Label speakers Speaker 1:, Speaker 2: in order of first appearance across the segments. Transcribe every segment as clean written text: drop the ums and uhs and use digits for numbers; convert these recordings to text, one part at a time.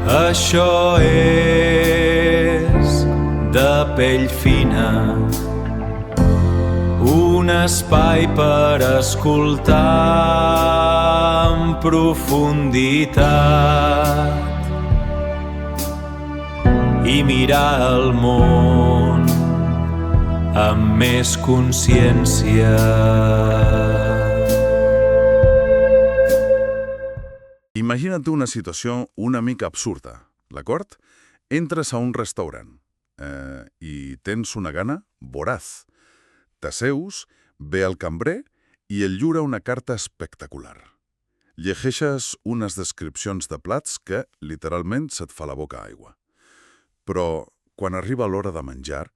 Speaker 1: Això és de pell fina, un espai per escoltar en profunditat i mirar el món amb més consciència.
Speaker 2: Imagina't una situació una mica absurda, d'acord? Entres a un restaurant i tens una gana voraz. T'asseus, ve el cambrer i et lliura una carta espectacular. Llegeixes unes descripcions de plats que, literalment, se't fa la boca aigua. Però, quan arriba l'hora de menjar,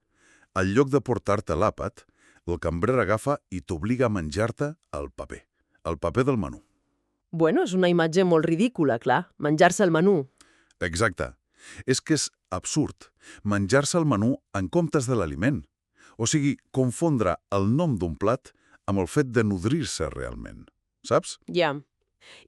Speaker 2: en lloc de portar-te l'àpat, el cambrer agafa i t'obliga a menjar-te el paper del menú.
Speaker 3: Bueno, és una imatge molt ridícula, clar, menjar-se el menú.
Speaker 2: Exacte. És que és absurd menjar-se el menú en comptes de l'aliment. O sigui, confondre el nom d'un plat amb el fet de nodrir-se realment. Saps?
Speaker 3: Ja.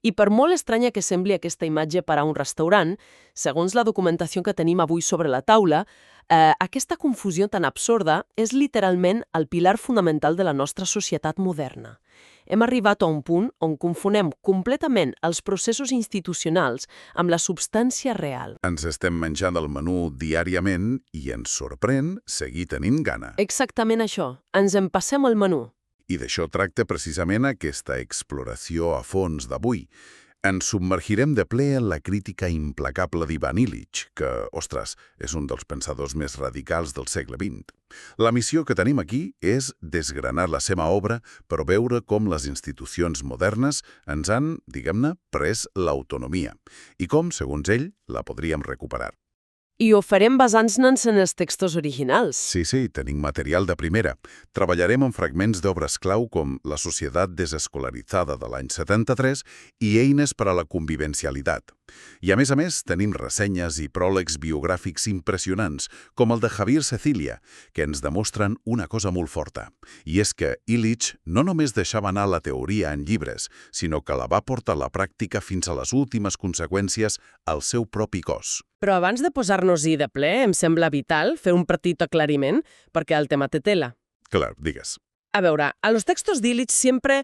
Speaker 3: I per molt estranya que sembli aquesta imatge per a un restaurant, segons la documentació que tenim avui sobre la taula, aquesta confusió tan absurda és literalment el pilar fonamental de la nostra societat moderna. Hem arribat a un punt on confonem completament els processos institucionals amb la substància real.
Speaker 2: Ens estem menjant el menú diàriament i ens sorprèn seguir tenint gana.
Speaker 3: Exactament això. Ens empassem el menú.
Speaker 2: I d'això tracta precisament aquesta exploració a fons d'avui. Ens submergirem de ple en la crítica implacable d'Ivan Illich, que, ostres, és un dels pensadors més radicals del segle XX. La missió que tenim aquí és desgranar la seva obra per veure com les institucions modernes ens han, diguem-ne, pres l'autonomia i com, segons ell, la podríem recuperar.
Speaker 3: I ho farem basant-nos en els textos originals.
Speaker 2: Sí, tenim material de primera. Treballarem en fragments d'obres clau com La societat desescolaritzada de l'any 73 i Eines per a la convivencialitat. I a més, tenim ressenyes i pròlegs biogràfics impressionants, com el de Javier Cecilia, que ens demostren una cosa molt forta. I és que Illich no només deixava anar la teoria en llibres, sinó que la va portar a la pràctica fins a les últimes conseqüències al seu propi cos.
Speaker 3: Però abans de posar-nos-hi de ple, em sembla vital fer un petit aclariment, perquè el tema té tela.
Speaker 2: Clar, digues.
Speaker 3: A veure, els textos d'Illich sempre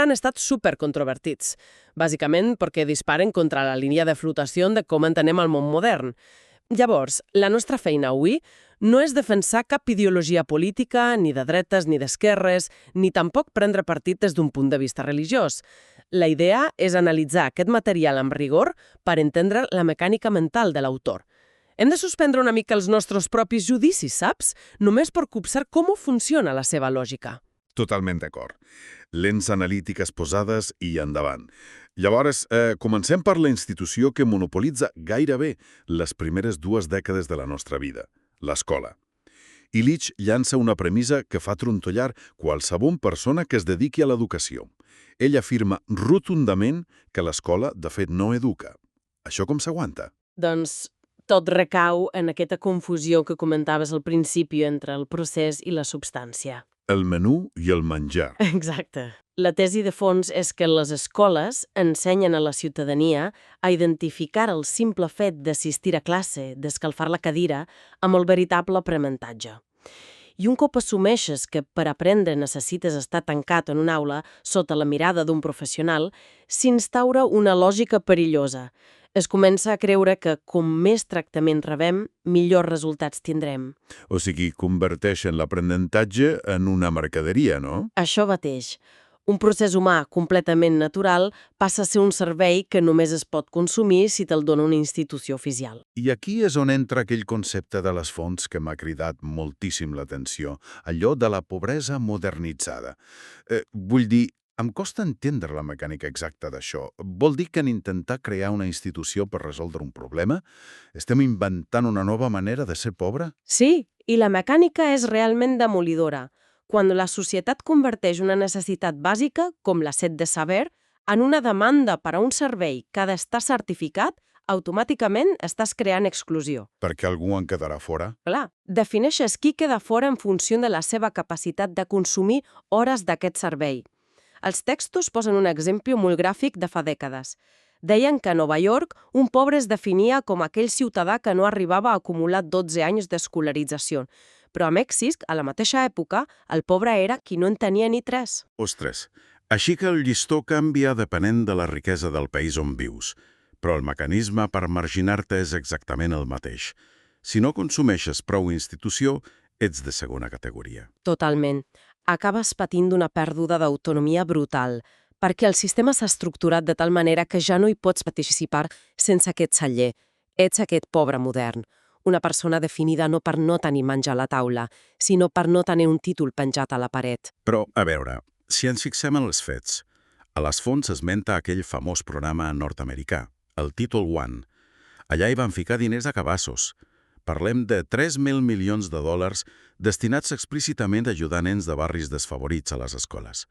Speaker 3: han estat supercontrovertits, bàsicament perquè disparen contra la línia de flotació de com entenem el món modern. Llavors, la nostra feina avui no és defensar cap ideologia política, ni de dretes ni d'esquerres, ni tampoc prendre partit des d'un punt de vista religiós. La idea és analitzar aquest material amb rigor per entendre la mecànica mental de l'autor. Hem de suspendre una mica els nostres propis judicis, saps? Només per copsar com funciona la seva lògica.
Speaker 2: Totalment d'acord. Lents analítiques posades i endavant. Llavors, comencem per la institució que monopolitza gairebé les primeres 2 dècades de la nostra vida, l'escola. Illich llança una premissa que fa trontollar qualsevol persona que es dediqui a l'educació. Ell afirma rotundament que l'escola, de fet, no educa. Això com s'aguanta?
Speaker 3: Doncs tot recau en aquesta confusió que comentaves al principi entre el procés i la substància.
Speaker 2: El menú i el menjar.
Speaker 3: Exacte. La tesi de fons és que les escoles ensenyen a la ciutadania a identificar el simple fet d'assistir a classe, d'escalfar la cadira, amb el veritable aprenentatge. I un cop assumeixes que per aprendre necessites estar tancat en una aula sota la mirada d'un professional, s'instaura una lògica perillosa. Es comença a creure que com més tractament rebem, millors resultats tindrem.
Speaker 2: O sigui, converteixen l'aprenentatge en una mercaderia, no?
Speaker 3: Això mateix. Un procés humà completament natural passa a ser un servei que només es pot consumir si te'l dona una institució oficial.
Speaker 2: I aquí és on entra aquell concepte de les fonts que m'ha cridat moltíssim l'atenció, allò de la pobresa modernitzada. Vull dir, em costa entendre la mecànica exacta d'això. Vol dir que en intentar crear una institució per resoldre un problema, estem inventant una nova manera de ser pobre?
Speaker 3: Sí, i la mecànica és realment demolidora. Quan la societat converteix una necessitat bàsica, com la set de saber, en una demanda per a un servei que ha d'estar certificat, automàticament estàs creant exclusió.
Speaker 2: Perquè algú en quedarà fora?
Speaker 3: Clar, defineixes qui queda fora en funció de la seva capacitat de consumir hores d'aquest servei. Els textos posen un exemple molt gràfic de fa dècades. Deien que a Nova York un pobre es definia com aquell ciutadà que no arribava a acumular 12 anys d'escolarització. Però a Mèxic, a la mateixa època, el pobre era qui no en tenia ni 3.
Speaker 2: Ostres, així que el llistó canvia depenent de la riquesa del país on vius, però el mecanisme per marginar-te és exactament el mateix. Si no consumeixes prou institució, ets de segona categoria.
Speaker 3: Totalment. Acabes patint d'una pèrdua d'autonomia brutal, perquè el sistema s'ha estructurat de tal manera que ja no hi pots participar sense aquest celler. Ets aquest pobre modern. Una persona definida no per no tenir menjar a la taula, sinó per no tenir un títol penjat a la paret.
Speaker 2: Però, a veure, si ens fixem en els fets, a les fonts esmenta aquell famós programa nord-americà, el Title I. Allà hi van ficar diners a cabassos. Parlem de 3.000 milions de dòlars destinats explícitament a ajudar nens de barris desfavorits a les escoles.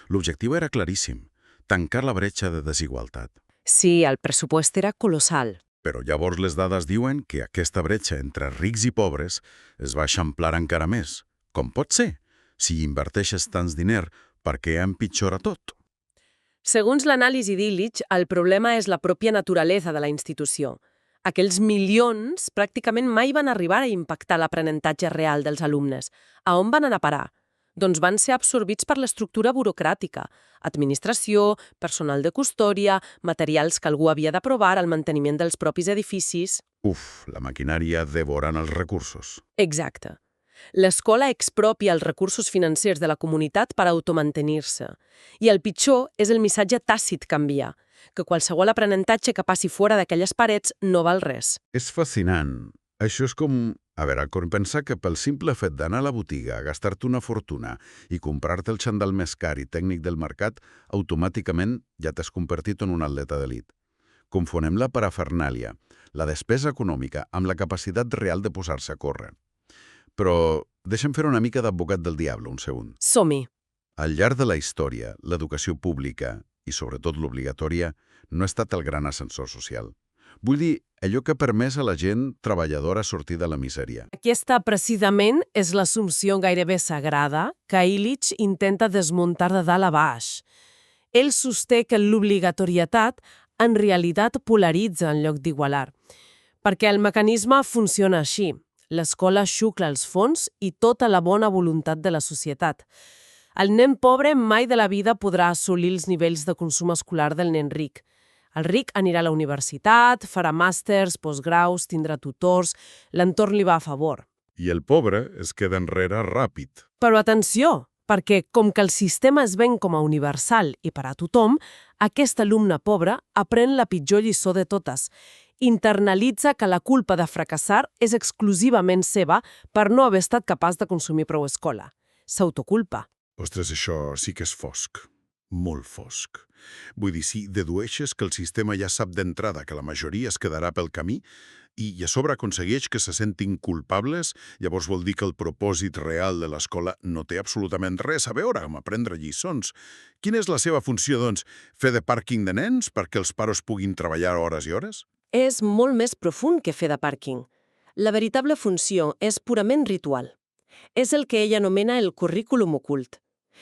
Speaker 2: L'objectiu era claríssim, tancar la bretxa de desigualtat.
Speaker 3: Sí, el pressupost era colossal.
Speaker 2: Però llavors les dades diuen que aquesta bretxa entre rics i pobres es va eixamplar encara més. Com pot ser? Si inverteixes tants diners, per què empitjora tot?
Speaker 3: Segons l'anàlisi d'Illich, el problema és la pròpia naturalesa de la institució. Aquells milions pràcticament mai van arribar a impactar l'aprenentatge real dels alumnes. A on van anar a parar? Doncs van ser absorbits per l'estructura burocràtica, administració, personal de custòdia, materials que algú havia d'aprovar, el manteniment dels propis edificis...
Speaker 2: La maquinària devorant els recursos.
Speaker 3: Exacte. L'escola expropia els recursos financers de la comunitat per automantenir-se. I el pitjor és el missatge tàcit que envia, que qualsevol aprenentatge que passi fora d'aquelles parets no val res.
Speaker 2: És fascinant. Això és com... com pensar que pel simple fet d'anar a la botiga, gastar-te una fortuna i comprar-te el xandall més car i tècnic del mercat, automàticament ja t'has convertit en un atleta d'elit. Confonem la parafernàlia, la despesa econòmica, amb la capacitat real de posar-se a córrer. Però deixa'm fer una mica d'advocat del diable, un segon.
Speaker 3: Som-hi.
Speaker 2: Al llarg de la història, l'educació pública, i sobretot l'obligatòria, no ha estat el gran ascensor social. Vull dir, allò que ha permès a la gent treballadora sortir de la misèria.
Speaker 3: Aquesta, precisament, és l'assumpció gairebé sagrada que Illich intenta desmuntar de dalt a baix. Ell sosté que l'obligatorietat en realitat polaritza en lloc d'igualar, perquè el mecanisme funciona així. L'escola xucla els fons i tota la bona voluntat de la societat. El nen pobre mai de la vida podrà assolir els nivells de consum escolar del nen ric. El ric anirà a la universitat, farà màsters, postgraus, tindrà tutors, l'entorn li va a favor.
Speaker 2: I el pobre es queda enrere ràpid.
Speaker 3: Però atenció, perquè com que el sistema es ven com a universal i per a tothom, aquest alumne pobre aprèn la pitjor lliçó de totes. Internalitza que la culpa de fracassar és exclusivament seva per no haver estat capaç de consumir prou escola. S'autoculpa.
Speaker 2: Ostres, això sí que és fosc. Molt fosc. Vull dir, si dedueixes que el sistema ja sap d'entrada que la majoria es quedarà pel camí i a sobre aconsegueix que se sentin culpables, llavors vol dir que el propòsit real de l'escola no té absolutament res a veure amb aprendre lliçons. Quina és la seva funció, doncs? Fer de pàrquing de nens perquè els pares puguin treballar hores i hores?
Speaker 3: És molt més profund que fer de pàrquing. La veritable funció és purament ritual. És el que ell anomena el currículum ocult.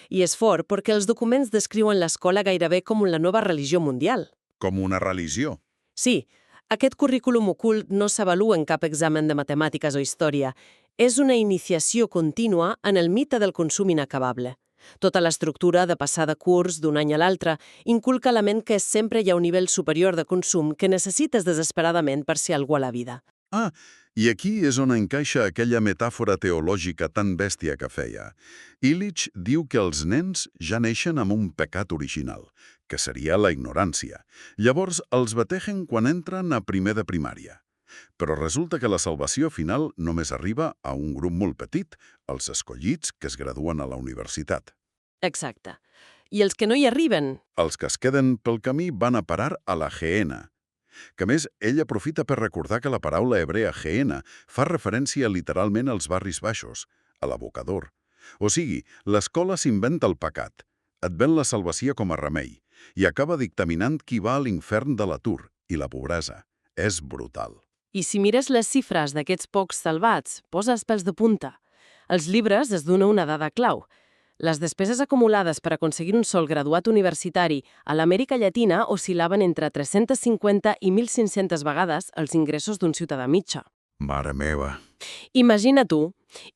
Speaker 3: I és fort perquè els documents descriuen l'escola gairebé com la nova religió mundial.
Speaker 2: Com una religió?
Speaker 3: Sí, aquest currículum ocult no s'avalua en cap examen de matemàtiques o història. És una iniciació contínua en el mite del consum inacabable. Tota l'estructura de passar de curs d'un any a l'altre inculca a la ment que sempre hi ha un nivell superior de consum que necessites desesperadament per ser algú a la vida.
Speaker 2: I aquí és on encaixa aquella metàfora teològica tan bèstia que feia. Illich diu que els nens ja neixen amb un pecat original, que seria la ignorància. Llavors els bategen quan entren a primer de primària. Però resulta que la salvació final només arriba a un grup molt petit, els escollits que es graduen a la universitat.
Speaker 3: Exacte. I els que no hi arriben?
Speaker 2: Els que es queden pel camí van a parar a la Gehenna. Que a més, ell aprofita per recordar que la paraula hebrea Gehenna fa referència literalment als barris baixos, a l'abocador. O sigui, l'escola s'inventa el pecat, et ven la salvació com a remei, i acaba dictaminant qui va a l'infern de l'atur i la pobresa. És brutal.
Speaker 3: I si mires les xifres d'aquests pocs salvats, poses pèls de punta. Als llibres es dona una dada clau. Les despeses acumulades per aconseguir un sol graduat universitari a l'Amèrica Llatina oscil·laven entre 350 i 1.500 vegades els ingressos d'un ciutadà mitjà.
Speaker 2: Mare meva.
Speaker 3: Imagina tu,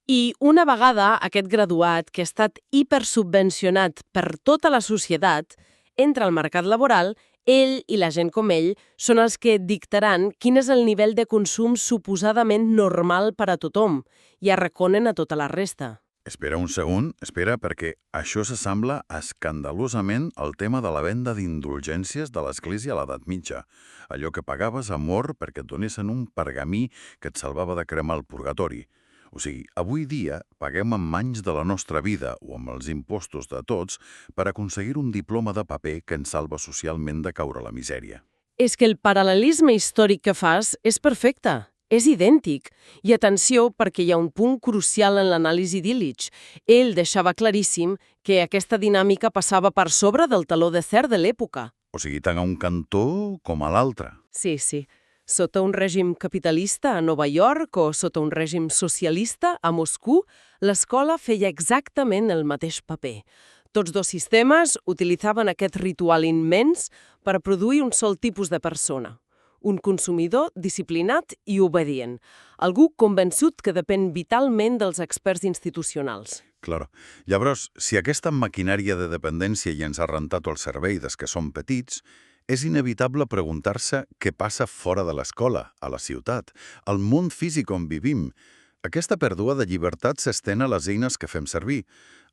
Speaker 3: i una vegada aquest graduat, que ha estat hipersubvencionat per tota la societat, entra al mercat laboral, ell i la gent com ell són els que dictaran quin és el nivell de consum suposadament normal per a tothom i arraconen a tota la resta.
Speaker 2: Espera un segon, espera, perquè això s'assembla escandalosament al tema de la venda d'indulgències de l'Església a l'edat mitja. Allò que pagaves a mort perquè et donessin un pergamí que et salvava de cremar el purgatori. O sigui, avui dia paguem amb anys de la nostra vida o amb els impostos de tots per aconseguir un diploma de paper que ens salva socialment de caure a la misèria.
Speaker 3: És que el paral·lelisme històric que fas és perfecte. És idèntic. I atenció, perquè hi ha un punt crucial en l'anàlisi d'Illich. Ell deixava claríssim que aquesta dinàmica passava per sobre del taló de cer de l'època.
Speaker 2: O sigui, tant a un cantó com a l'altre.
Speaker 3: Sí, sí. Sota un règim capitalista a Nova York o sota un règim socialista a Moscou, l'escola feia exactament el mateix paper. Tots dos sistemes utilitzaven aquest ritual immens per produir un sol tipus de persona. Un consumidor disciplinat i obedient. Algú convençut que depèn vitalment dels experts institucionals.
Speaker 2: Claro. Llavors, si aquesta maquinària de dependència ja ens ha rentat el cervell des que som petits, és inevitable preguntar-se què passa fora de l'escola, a la ciutat, al món físic on vivim. Aquesta pèrdua de llibertat s'estén a les eines que fem servir.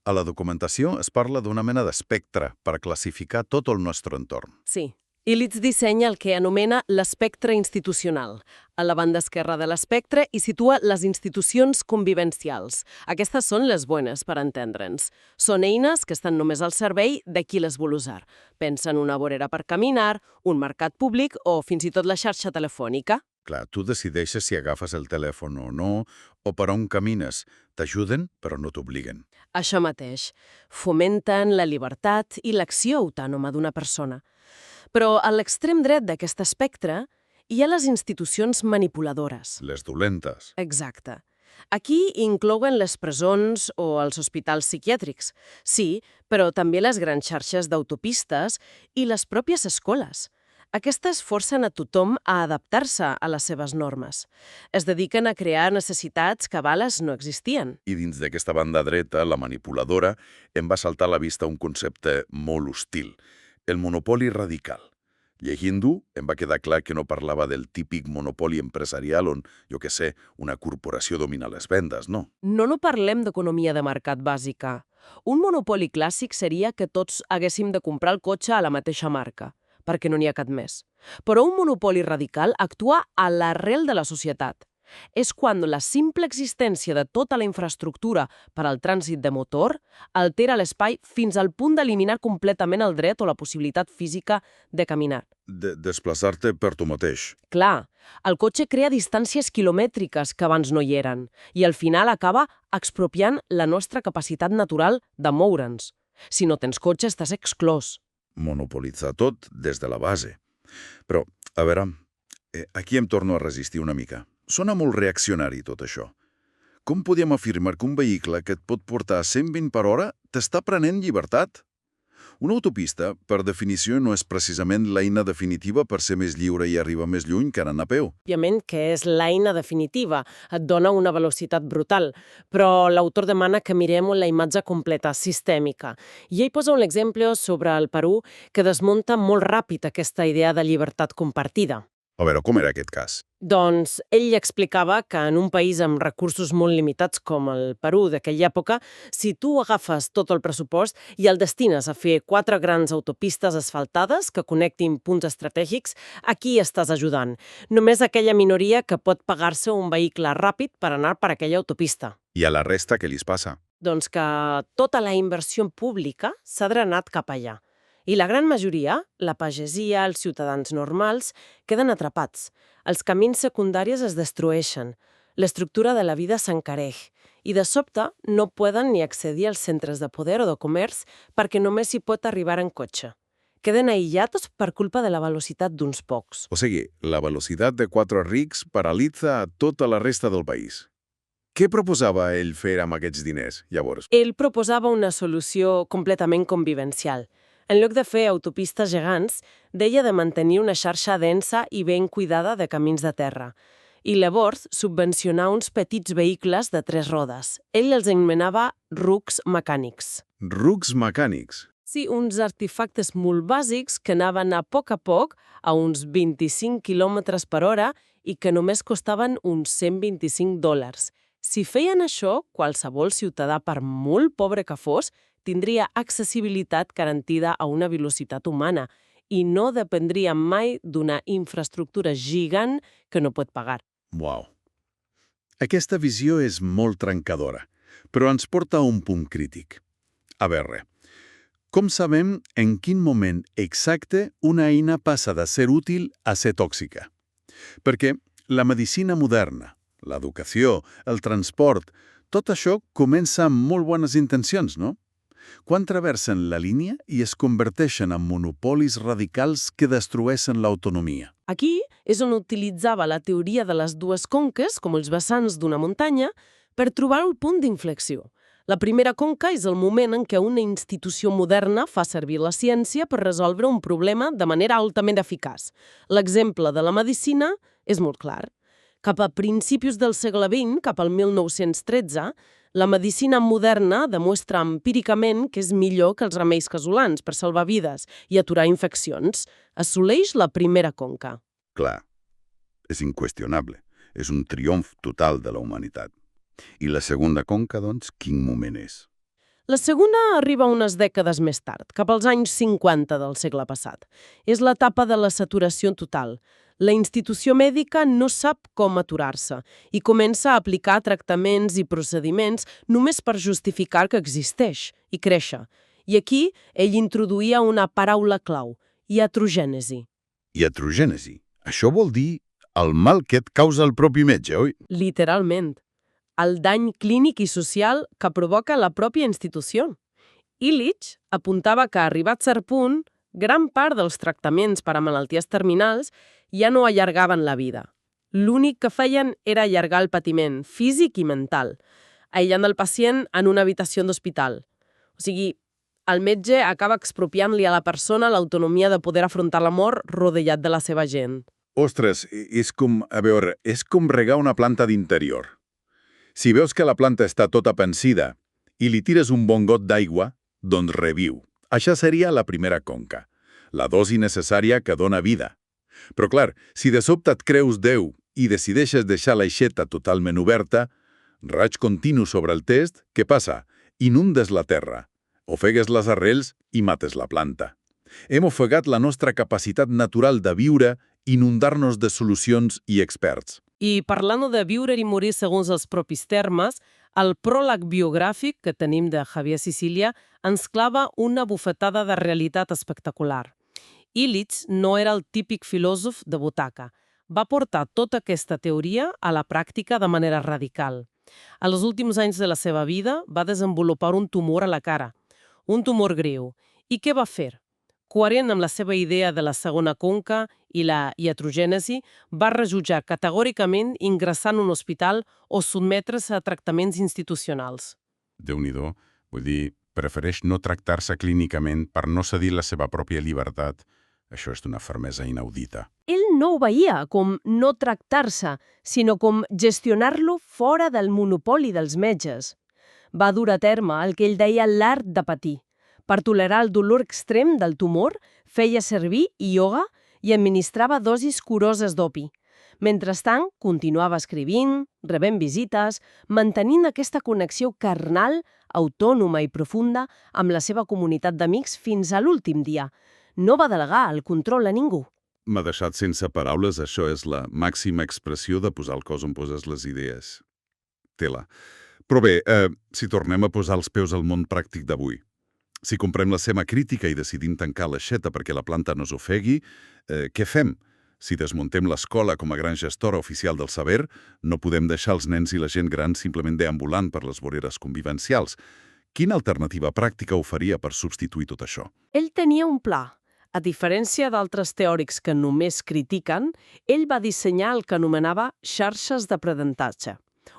Speaker 2: A la documentació es parla d'una mena d'espectre per classificar tot el nostre entorn.
Speaker 3: Sí. Illich dissenya el que anomena l'espectre institucional. A la banda esquerra de l'espectre hi situa les institucions convivencials. Aquestes són les bones, per entendre'ns. Són eines que estan només al servei de qui les vol usar. Pensa en una vorera per caminar, un mercat públic o fins i tot la xarxa telefònica.
Speaker 2: Clar, tu decideixes si agafes el telèfon o no, o per on camines. T'ajuden, però no t'obliguen.
Speaker 3: Això mateix. Fomenten la llibertat i l'acció autònoma d'una persona. Però a l'extrem dret d'aquest espectre hi ha les institucions manipuladores.
Speaker 2: Les dolentes.
Speaker 3: Exacte. Aquí inclouen les presons o els hospitals psiquiàtrics. Sí, però també les grans xarxes d'autopistes i les pròpies escoles. Aquestes forcen a tothom a adaptar-se a les seves normes. Es dediquen a crear necessitats que a vegades no existien.
Speaker 2: I dins d'aquesta banda dreta, la manipuladora, em va saltar a la vista un concepte molt hostil. El monopoli radical. Llegint-ho, em va quedar clar que no parlava del típic monopoli empresarial on, jo què sé, una corporació domina les vendes, no?
Speaker 3: No parlem d'economia de mercat bàsica. Un monopoli clàssic seria que tots haguéssim de comprar el cotxe a la mateixa marca, perquè no n'hi ha cap més. Però un monopoli radical actua a l'arrel de la societat. És quan la simple existència de tota la infraestructura per al trànsit de motor altera l'espai fins al punt d'eliminar completament el dret o la possibilitat física de caminar.
Speaker 2: Desplaçar-te per tu mateix.
Speaker 3: Clar, el cotxe crea distàncies quilomètriques que abans no hi eren i al final acaba expropiant la nostra capacitat natural de moure'ns. Si no tens cotxe, estàs exclòs.
Speaker 2: Monopolitzar tot des de la base. Però, a veure, aquí em torno a resistir una mica. Sona molt reaccionari tot això. Com podem afirmar que un vehicle que et pot portar a 120 per hora t'està prenent llibertat? Una autopista, per definició, no és precisament l'eina definitiva per ser més lliure i arribar més lluny que anant a peu.
Speaker 3: Òbviament que és l'eina definitiva, et dona una velocitat brutal, però l'autor demana que mirem la imatge completa, sistèmica. I ell posa un exemple sobre el Perú que desmunta molt ràpid aquesta idea de llibertat compartida.
Speaker 2: A veure, com era aquest cas?
Speaker 3: Doncs ell explicava que en un país amb recursos molt limitats com el Perú d'aquella època, si tu agafes tot el pressupost i el destines a fer 4 grans autopistes asfaltades que connectin punts estratègics, aquí estàs ajudant. Només aquella minoria que pot pagar-se un vehicle ràpid per anar per aquella autopista.
Speaker 2: I a la resta què li passa?
Speaker 3: Doncs que tota la inversió pública s'ha drenat cap allà. I la gran majoria, la pagesia, els ciutadans normals, queden atrapats. Els camins secundaris es destrueixen. L'estructura de la vida s'encareix. I de sobte no poden ni accedir als centres de poder o de comerç perquè només s'hi pot arribar en cotxe. Queden aïllats per culpa de la velocitat d'uns pocs.
Speaker 2: O sigui, la velocitat de 4 rics paralitza a tota la resta del país. Què proposava ell fer amb aquests diners, llavors?
Speaker 3: Ell proposava una solució completament convivencial. En lloc de fer autopistes gegants, deia de mantenir una xarxa densa i ben cuidada de camins de terra. I llavors subvencionar uns petits vehicles de 3 rodes. Ell els anomenava rucs mecànics.
Speaker 2: Rucs mecànics.
Speaker 3: Sí, uns artefactes molt bàsics que anaven a poc a uns 25 km per hora i que només costaven uns $125. Si feien això, qualsevol ciutadà, per molt pobre que fos, tindria accessibilitat garantida a una velocitat humana i no dependria mai d'una infraestructura gigant que no pot pagar.
Speaker 2: Uau. Aquesta visió és molt trencadora, però ens porta a un punt crític. A veure, com sabem en quin moment exacte una eina passa de ser útil a ser tòxica? Perquè la medicina moderna, l'educació, el transport, tot això comença amb molt bones intencions, no? Quan traversen la línia i es converteixen en monopolis radicals que destrueixen l'autonomia.
Speaker 3: Aquí és on utilitzava la teoria de les dues conques, com els vessants d'una muntanya, per trobar el punt d'inflexió. La primera conca és el moment en què una institució moderna fa servir la ciència per resoldre un problema de manera altament eficaç. L'exemple de la medicina és molt clar. Cap a principis del segle XX, cap al 1913, la medicina moderna demostra empíricament que és millor que els remeis casolans per salvar vides i aturar infeccions. Assoleix la primera conca.
Speaker 2: Clar, és inqüestionable. És un triomf total de la humanitat. I la segona conca, doncs, quin moment és?
Speaker 3: La segona arriba unes dècades més tard, cap als anys 50 del segle passat. És l'etapa de la saturació total. La institució mèdica no sap com aturar-se i comença a aplicar tractaments i procediments només per justificar que existeix i créixer. I aquí ell introduïa una paraula clau, iatrogènesi.
Speaker 2: Iatrogènesi. Això vol dir el mal que et causa el propi metge, oi?
Speaker 3: Literalment. El dany clínic i social que provoca la pròpia institució. Illich apuntava que, arribat a cert punt, gran part dels tractaments per a malalties terminals ja no allargaven la vida. L'únic que feien era allargar el patiment físic i mental, aïllant el pacient en una habitació d'hospital. O sigui, el metge acaba expropiant-li a la persona l'autonomia de poder afrontar la mort rodeat de la seva gent.
Speaker 2: Ostres, és com regar una planta d'interior. Si veus que la planta està tota pensida i li tires un bon got d'aigua, doncs reviu. Això seria la primera conca, la dosi necessària que dona vida. Però clar, si de sobte et creus Déu i decideixes deixar l'aixeta totalment oberta, raig continu sobre el test, què passa? Inundes la terra, ofegues les arrels i mates la planta. Hem ofegat la nostra capacitat natural de viure, inundar-nos de solucions i experts.
Speaker 3: I parlant de viure i morir segons els propis termes, el pròleg biogràfic que tenim de Javier Sicilia ens clava una bufetada de realitat espectacular. Illich no era el típic filòsof de butaca. Va portar tota aquesta teoria a la pràctica de manera radical. A els últims anys de la seva vida va desenvolupar un tumor a la cara, un tumor greu. I què va fer? Coherent amb la seva idea de la segona conca i la iatrogènesi, va rebutjar categòricament ingressar en un hospital o sotmetre's a tractaments institucionals.
Speaker 4: Déu-n'hi-do, vull dir, prefereix no tractar-se clínicament per no cedir la seva pròpia llibertat. Això és d'una fermesa inaudita.
Speaker 5: Ell no ho veia com no tractar-se, sinó com gestionar-lo fora del monopoli dels metges. Va dur a terme el que ell deia l'art de patir. Per tolerar el dolor extrem del tumor, feia servir ioga i administrava dosis curoses d'opi. Mentrestant, continuava escrivint, rebent visites, mantenint aquesta connexió carnal, autònoma i profunda amb la seva comunitat d'amics fins a l'últim dia. No va delegar el control a ningú.
Speaker 2: M'ha deixat sense paraules, això és la màxima expressió de posar el cos on poses les idees. Tela. Però bé, si tornem a posar els peus al món pràctic d'avui, si comprem la seva crítica i decidim tancar l'aixeta perquè la planta no s'ofegui, què fem? Si desmuntem l'escola com a gran gestora oficial del saber, no podem deixar els nens i la gent gran simplement deambulant per les voreres convivencials. Quina alternativa pràctica oferia per substituir tot això?
Speaker 3: Ell tenia un pla. A diferència d'altres teòrics que només critiquen, ell va dissenyar el que anomenava xarxes d'aprenentatge.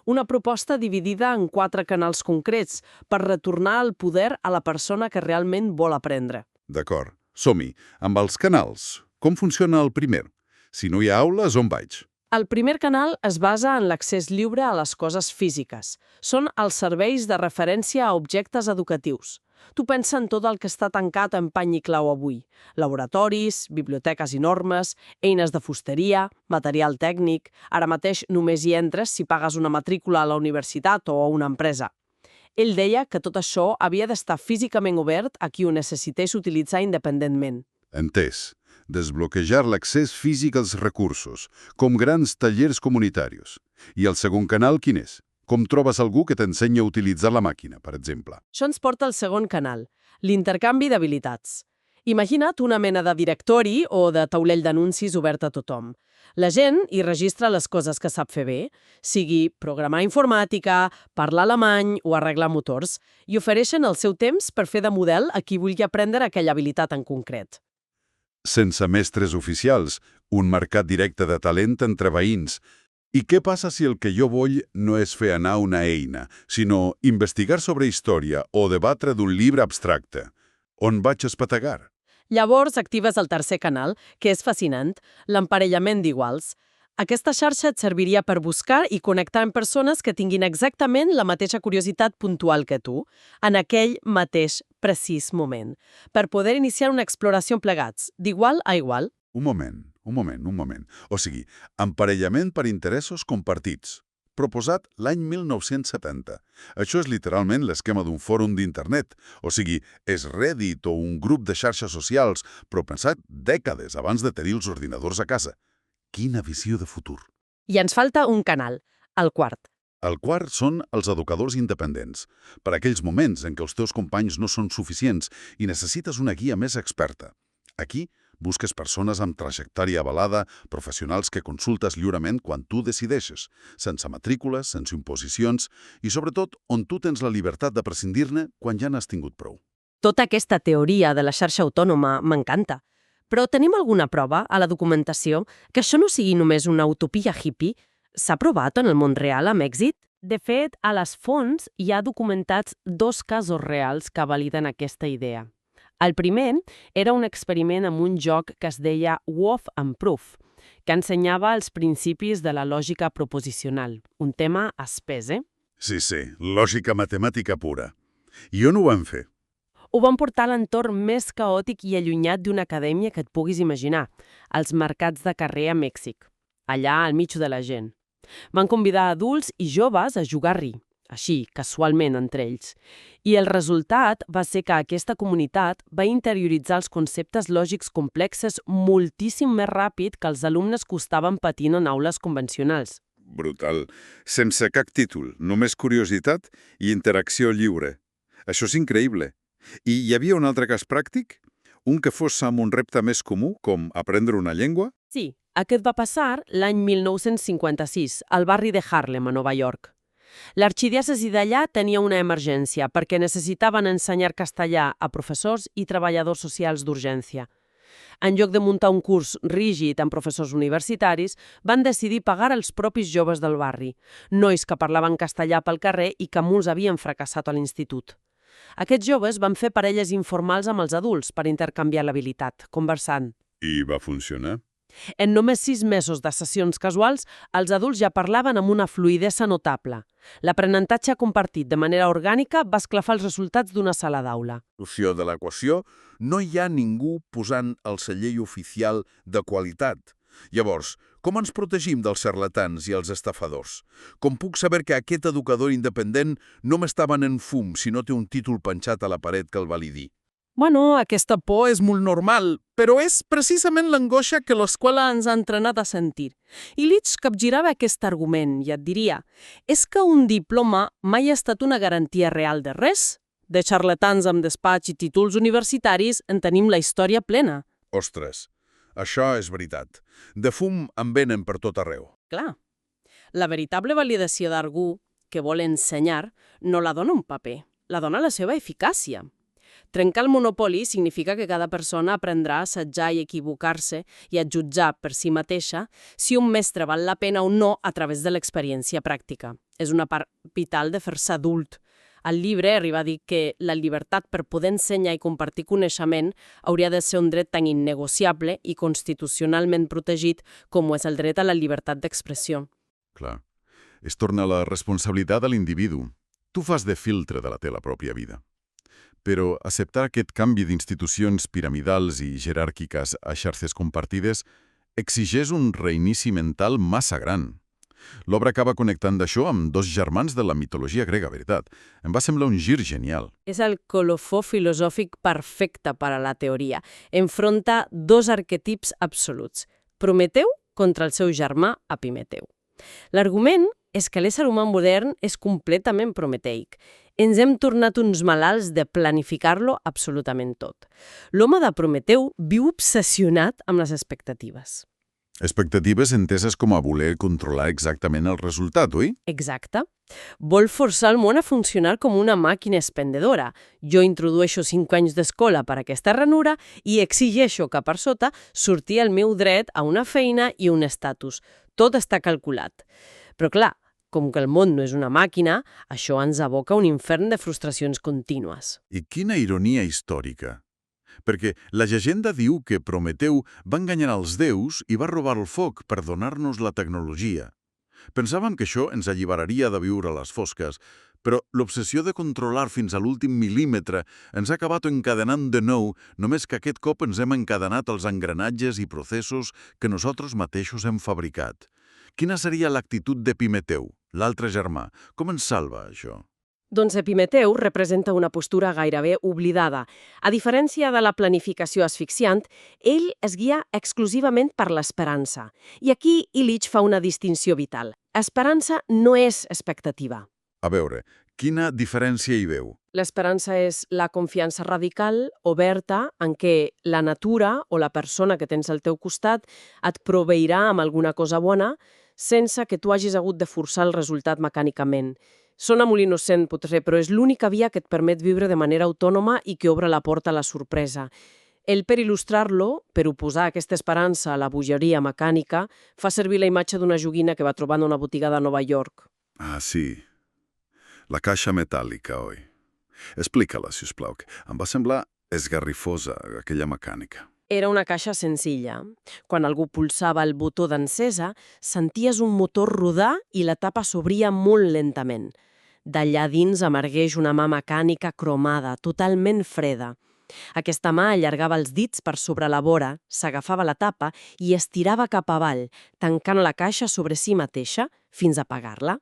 Speaker 3: Una proposta dividida en 4 canals concrets per retornar el poder a la persona que realment vol aprendre.
Speaker 2: D'acord. Som-hi. Amb els canals, com funciona el primer? Si no hi ha aules, on vaig?
Speaker 3: El primer canal es basa en l'accés lliure a les coses físiques. Són els serveis de referència a objectes educatius. Tu pensa en tot el que està tancat en pany i clau avui. Laboratoris, biblioteques enormes, eines de fusteria, material tècnic. Ara mateix només hi entres si pagues una matrícula a la universitat o a una empresa. Ell deia que tot això havia d'estar físicament obert a qui ho necessités utilitzar independentment.
Speaker 2: Entès. Desbloquejar l'accés físic als recursos, com grans tallers comunitaris. I el segon canal, quin és? Com trobes algú que t'ensenya a utilitzar la màquina, per exemple?
Speaker 3: Això ens porta al segon canal, l'intercanvi d'habilitats. Imagina't una mena de directori o de taulell d'anuncis obert a tothom. La gent hi registra les coses que sap fer bé, sigui programar informàtica, parlar alemany o arreglar motors, i ofereixen el seu temps per fer de model a qui vulgui aprendre aquella habilitat en concret.
Speaker 2: Sense mestres oficials, un mercat directe de talent entre veïns. I què passa si el que jo vull no és fer anar una eina, sinó investigar sobre història o debatre d'un llibre abstracte? On vaig espetegar?
Speaker 3: Llavors actives el tercer canal, que és fascinant, l'emparellament d'iguals. Aquesta xarxa et serviria per buscar i connectar amb persones que tinguin exactament la mateixa curiositat puntual que tu, en aquell mateix precís moment, per poder iniciar una exploració plegats, d'igual a igual.
Speaker 2: Un moment. O sigui, emparellament per interessos compartits. Proposat l'any 1970. Això és literalment l'esquema d'un fòrum d'internet. O sigui, és Reddit o un grup de xarxes socials, però pensat dècades abans de tenir els ordinadors a casa. Quina visió de futur.
Speaker 3: I ens falta un canal, el quart.
Speaker 2: El quart són els educadors independents, per aquells moments en què els teus companys no són suficients i necessites una guia més experta. Aquí busques persones amb trajectòria avalada, professionals que consultes lliurement quan tu decideixes, sense matrícules, sense imposicions i, sobretot, on tu tens la llibertat de prescindir-ne quan ja n'has tingut prou.
Speaker 5: Tota aquesta teoria de la xarxa autònoma m'encanta. Però tenim alguna prova a la documentació que això no sigui només una utopia hippie? S'ha provat en el món real amb èxit? De fet, a les fonts hi ha documentats 2 casos reals que validen aquesta idea. El primer era un experiment amb un joc que es deia Wolf and Proof, que ensenyava els principis de la lògica proposicional, un tema espès,
Speaker 2: Sí, lògica matemàtica pura. I on ho van fer?
Speaker 5: Ho van portar a l'entorn més caòtic i allunyat d'una acadèmia que et puguis imaginar, els mercats de carrer a Mèxic, allà al mig de la gent. Van convidar adults i joves a jugar-hi, així, casualment entre ells. I el resultat va ser que aquesta comunitat va interioritzar els conceptes lògics complexes moltíssim més ràpid que els alumnes que ho estaven patint en aules convencionals.
Speaker 2: Brutal. Sense cap títol, només curiositat i interacció lliure. Això és increïble. I hi havia un altre cas pràctic? Un que fos amb un repte més comú, com aprendre una llengua?
Speaker 5: Sí, aquest va passar l'any 1956, al barri de Harlem, a Nova York. L'arxidiòcesi d'allà tenia una emergència perquè necessitaven ensenyar castellà a professors i treballadors socials d'urgència. En lloc de muntar un curs rígid amb professors universitaris, van decidir pagar els propis joves del barri, nois que parlaven castellà pel carrer i que molts havien fracassat a l'institut. Aquests joves van fer parelles informals amb els adults per intercanviar l'habilitat, conversant.
Speaker 2: I va funcionar?
Speaker 5: En només 6 mesos de sessions casuals, els adults ja parlaven amb una fluïdesa notable. L'aprenentatge compartit de manera orgànica va esclafar els resultats d'una sala d'aula.
Speaker 2: Solució de l'equació, no hi ha ningú posant el celler oficial de qualitat. Llavors, com ens protegim dels charlatans i els estafadors? Com puc saber que aquest educador independent no m'està venent fum si no té un títol penjat a la paret que el validi?
Speaker 3: Bueno, aquesta por és molt normal, però és precisament l'angoixa que l'escola ens ha entrenat a sentir. I Illich capgirava aquest argument i et diria, és que un diploma mai ha estat una garantia real de res. De charlatans amb despatx i títols universitaris en tenim la història plena.
Speaker 2: Ostres, això és veritat. De fum en venen per tot arreu.
Speaker 3: Clar, la veritable validació d'algú que vol ensenyar no la dona un paper, la dona la seva eficàcia. Trencar el monopoli significa que cada persona aprendrà a assajar i equivocar-se i a jutjar per si mateixa si un mestre val la pena o no a través de l'experiència pràctica. És una part vital de fer-se adult. Al llibre arriba a dir que la llibertat per poder ensenyar i compartir coneixement hauria de ser un dret tan innegociable i constitucionalment protegit com ho és el dret a la llibertat d'expressió.
Speaker 2: Clar. Es torna a la responsabilitat de l'individu. Tu fas de filtre de la teva pròpia vida. Però acceptar aquest canvi d'institucions piramidals i jeràrquiques a xarxes compartides exigeix un reinici mental massa gran. L'obra acaba connectant d'això amb dos germans de la mitologia grega, veritat. Em va semblar un gir genial.
Speaker 3: És el colofó filosòfic perfecte per a la teoria. Enfronta dos arquetips absoluts. Prometeu contra el seu germà Epimeteu. L'argument és que l'ésser humà modern és completament prometeic. Ens hem tornat uns malalts de planificar-lo absolutament tot. L'home de Prometeu viu obsessionat amb les expectatives.
Speaker 2: Expectatives enteses com a voler controlar exactament el resultat, oi?
Speaker 3: Exacte. Vol forçar el món a funcionar com una màquina expendedora. Jo introdueixo 5 anys d'escola per a aquesta ranura i exigeixo que per sota surti el meu dret a una feina i un estatus. Tot està calculat. Però clar, com que el món no és una màquina, això ens aboca a un infern de frustracions contínues.
Speaker 2: I quina ironia històrica. Perquè la llegenda diu que Prometeu va enganyar els déus i va robar el foc per donar-nos la tecnologia. Pensàvem que això ens alliberaria de viure a les fosques, però l'obsessió de controlar fins a l'últim mil·límetre ens ha acabat encadenant de nou, només que aquest cop ens hem encadenat els engranatges i processos que nosaltres mateixos hem fabricat. Quina seria l'actitud d'Epimeteu, l'altre germà? Com ens salva, això?
Speaker 3: Doncs Epimeteu representa una postura gairebé oblidada. A diferència de la planificació asfixiant, ell es guia exclusivament per l'esperança. I aquí Illich fa una distinció vital. Esperança no és expectativa.
Speaker 2: A veure, quina diferència hi veu?
Speaker 3: L'esperança és la confiança radical, oberta, en què la natura o la persona que tens al teu costat et proveirà amb alguna cosa bona sense que tu hagis hagut de forçar el resultat mecànicament. Sona molt innocent, potser, però és l'única via que et permet viure de manera autònoma i que obre la porta a la sorpresa. Ell, per il·lustrar-lo, per oposar aquesta esperança a la bogeria mecànica, fa servir la imatge d'una joguina que va trobar en una botiga de Nova York.
Speaker 2: Ah, sí. La caixa metàl·lica, oi? Explica-la, si us plau, que em va semblar esgarrifosa, aquella mecànica.
Speaker 3: Era una caixa senzilla. Quan algú pulsava el botó d'encesa, senties un motor rodar i la tapa s'obria molt lentament. D'allà dins emergeix una mà mecànica cromada, totalment freda. Aquesta mà allargava els dits per sobre la vora, s'agafava la tapa i estirava cap avall, tancant la caixa sobre si mateixa fins a apagar-la.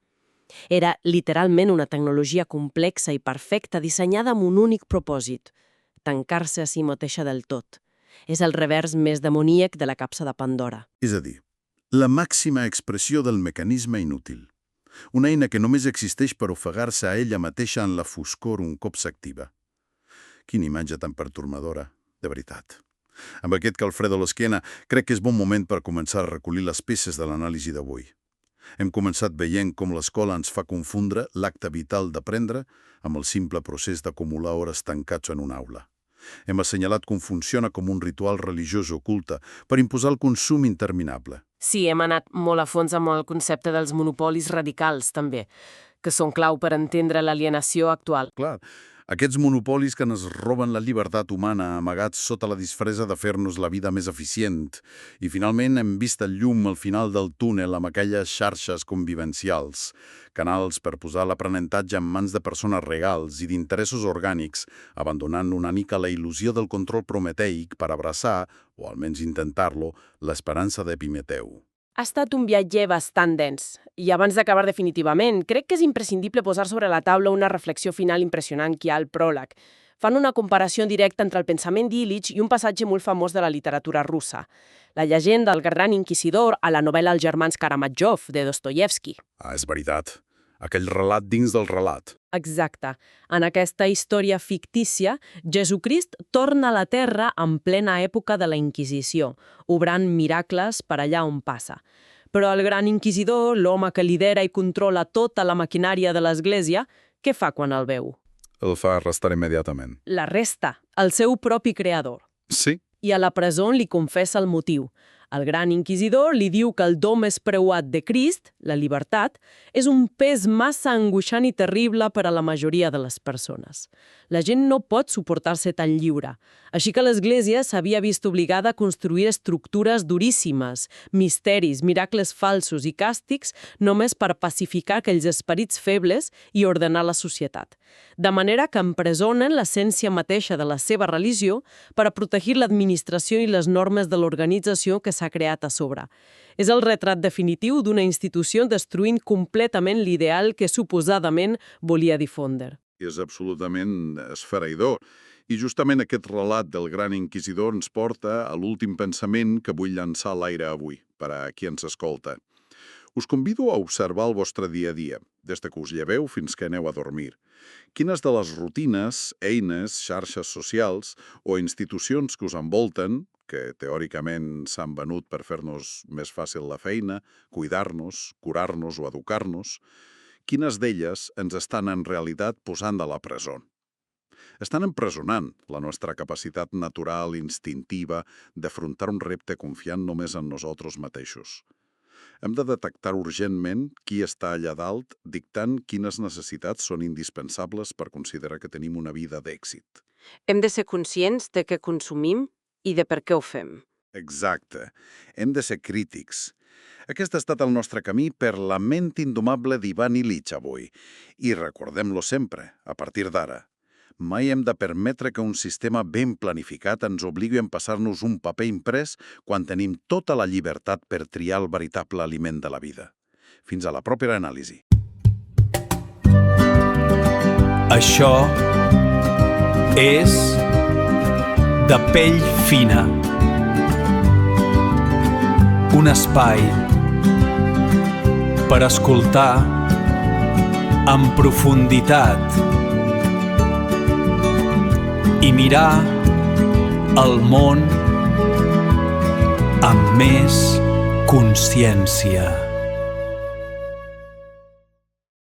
Speaker 3: Era literalment una tecnologia complexa i perfecta dissenyada amb un únic propòsit: tancar-se a si mateixa del tot. És el revers més demoníac de la capsa de Pandora.
Speaker 2: És a dir, la màxima expressió del mecanisme inútil. Una eina que només existeix per ofegar-se a ella mateixa en la foscor un cop s'activa. Quina imatge tan pertorbadora, de veritat. Amb aquest calfred a l'esquena, crec que és bon moment per començar a recollir les peces de l'anàlisi d'avui. Hem començat veient com l'escola ens fa confondre l'acte vital d'aprendre amb el simple procés d'acumular hores tancats en una aula. Hem assenyalat com funciona com un ritual religiós oculte per imposar el consum interminable.
Speaker 3: Sí, hem anat molt a fons amb el concepte dels monopolis radicals, també, que són clau per entendre l'alienació actual.
Speaker 2: Clar, aquests monopolis que ens roben la llibertat humana amagats sota la disfressa de fer-nos la vida més eficient. I finalment hem vist el llum al final del túnel amb aquelles xarxes convivencials, canals per posar l'aprenentatge en mans de persones reals i d'interessos orgànics, abandonant una mica la il·lusió del control prometeic per abraçar, o almenys intentar-lo, l'esperança d'Epimeteu.
Speaker 3: Ha estat un viatge bastant dens. I abans d'acabar definitivament, crec que és imprescindible posar sobre la taula una reflexió final impressionant que hi ha al pròleg. Fan una comparació directa entre el pensament d'Illich i un passatge molt famós de la literatura russa. La llegenda del gran inquisidor a la novel·la Els germans Karamazov, de Dostoievski.
Speaker 2: Ah, és veritat. Aquell relat dins del relat.
Speaker 3: Exacte. En aquesta història fictícia, Jesucrist torna a la Terra en plena època de la Inquisició, obrant miracles per allà on passa. Però el gran inquisidor, l'home que lidera i controla tota la maquinària de l'Església, què fa quan el veu?
Speaker 2: El fa arrestar immediatament.
Speaker 3: L'arresta, el seu propi creador.
Speaker 2: Sí.
Speaker 3: I a la presó li confessa el motiu. El gran inquisidor li diu que el do més preuat de Crist, la llibertat, és un pes massa angoixant i terrible per a la majoria de les persones. La gent no pot suportar-se tan lliure. Així que l'Església s'havia vist obligada a construir estructures duríssimes, misteris, miracles falsos i càstigs només per pacificar aquells esperits febles i ordenar la societat. De manera que empresonen l'essència mateixa de la seva religió per a protegir l'administració i les normes de l'organització que s'ha creat a sobre. És el retrat definitiu d'una institució destruint completament l'ideal que suposadament volia difondre.
Speaker 2: És absolutament esfereïdor. I justament aquest relat del gran inquisidor ens porta a l'últim pensament que vull llançar a l'aire avui, per a qui ens escolta. Us convido a observar el vostre dia a dia, des que us lleveu fins que aneu a dormir. Quines de les rutines, eines, xarxes socials o institucions que us envolten, que teòricament s'han venut per fer-nos més fàcil la feina, cuidar-nos, curar-nos o educar-nos, quines d'elles ens estan en realitat posant a la presó? Estan empresonant la nostra capacitat natural, instintiva, d'afrontar un repte confiant només en nosaltres mateixos. Hem de detectar urgentment qui està allà dalt, dictant quines necessitats són indispensables per considerar que tenim una vida d'èxit.
Speaker 5: Hem de ser conscients de què consumim i de per què ho fem.
Speaker 2: Exacte. Hem de ser crítics. Aquest ha estat el nostre camí per la ment indomable d'Ivan Illich avui. I recordem-lo sempre, a partir d'ara. Mai hem de permetre que un sistema ben planificat ens obligui a empassar-nos un paper imprès quan tenim tota la llibertat per triar el veritable aliment de la vida. Fins a la pròpia anàlisi.
Speaker 1: Això és De pell fina. Un espai per escoltar en profunditat i mirar el món amb més consciència.